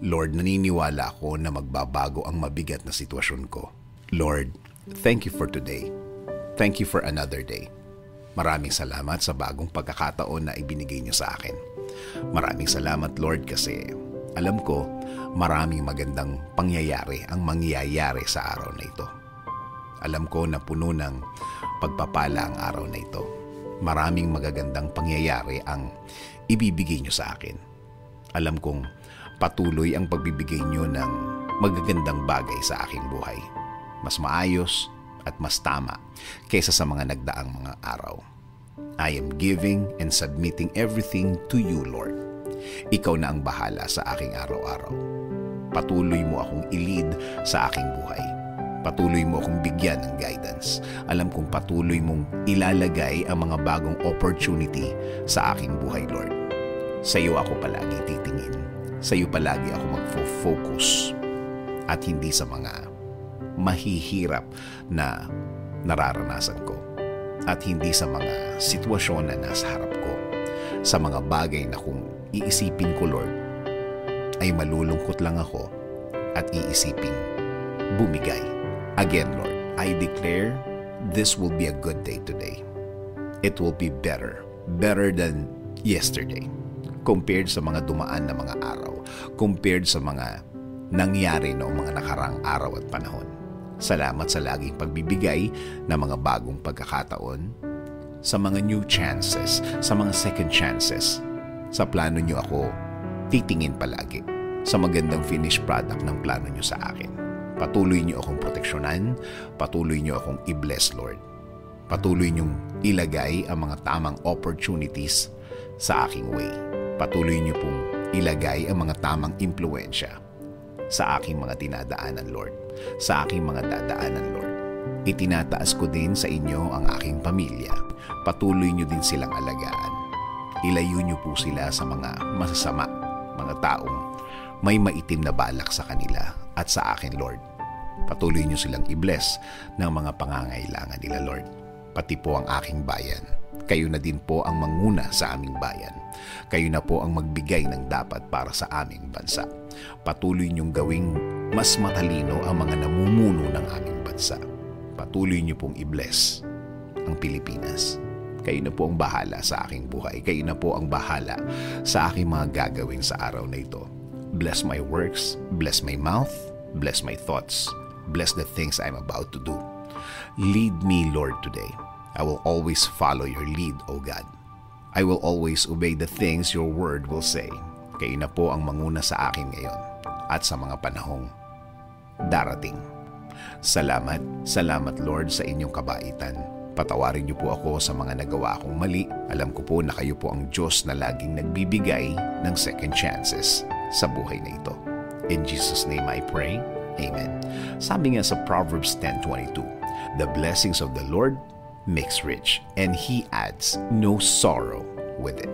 Lord, naniniwala ako na magbabago ang mabigat na sitwasyon ko. Lord, thank you for today. Thank you for another day. Maraming salamat sa bagong pagkakataon na ibinigay niyo sa akin. Maraming salamat, Lord, kasi alam ko maraming magandang pangyayari ang mangyayari sa araw na ito. Alam ko na puno ng pagpapala ang araw na ito. Maraming magagandang pangyayari ang ibibigay niyo sa akin. Alam kong patuloy ang pagbibigay niyo ng magagandang bagay sa aking buhay. Mas maayos at mas tama kaysa sa mga nagdaang mga araw. I am giving and submitting everything to you, Lord. Ikaw na ang bahala sa aking araw-araw. Patuloy mo akong i-lead sa aking buhay. Patuloy mo akong bigyan ng guidance. Alam kong patuloy mong ilalagay ang mga bagong opportunity sa aking buhay, Lord. Sa iyo ako palagi titingin. Sa iyo palagi ako magfo-focus. At hindi sa mga mahihirap na nararanasan ko. At hindi sa mga sitwasyon na nasa harap ko. Sa mga bagay na kung iisipin ko, Lord, ay malulungkot lang ako at iisipin bumigay. Again, Lord, I declare this will be a good day today. It will be better than yesterday. Compared sa mga dumaan na mga araw, compared sa mga nangyari noong mga nakarang araw at panahon. Salamat sa laging pagbibigay ng mga bagong pagkakataon, sa mga new chances, sa mga second chances. Sa plano niyo ako titingin palagi, sa magandang finished product ng plano niyo sa akin. Patuloy niyo akong proteksyonan, patuloy niyo akong i-bless, Lord. Patuloy niyong ilagay ang mga tamang opportunities sa aking way. Patuloy niyo pong ilagay ang mga tamang impluensya sa aking mga dinadaanan, Lord. Sa aking mga dadaanan, Lord. Itinataas ko din sa inyo ang aking pamilya. Patuloy niyo din silang alagaan. Ilayo niyo po sila sa mga masasama, mga taong may maitim na balak sa kanila at sa akin, Lord. Patuloy niyo silang i-bless ng mga pangangailangan nila, Lord. Pati po ang aking bayan. Kayo na din po ang manguna sa aming bayan. Kayo na po ang magbigay ng dapat para sa aming bansa. Patuloy niyong gawing mas matalino ang mga namumuno ng aming bansa. Patuloy niyo pong i-bless ang Pilipinas. Kayo na po ang bahala sa aking buhay. Kayo na po ang bahala sa aking mga gagawin sa araw na ito. Bless my works, bless my mouth, bless my thoughts, bless the things I'm about to do. Lead me, Lord, today. I will always follow your lead, O God. I will always obey the things your word will say. Kayo na po ang manguna sa akin ngayon at sa mga panahong darating. Salamat, salamat Lord sa inyong kabaitan. Patawarin niyo po ako sa mga nagawa akong mali. Alam ko po na kayo po ang Diyos na laging nagbibigay ng second chances sa buhay na ito. In Jesus' name I pray. Amen. Sabi nga sa Proverbs 10:22, the blessings of the Lord makes rich, and He adds no sorrow with it.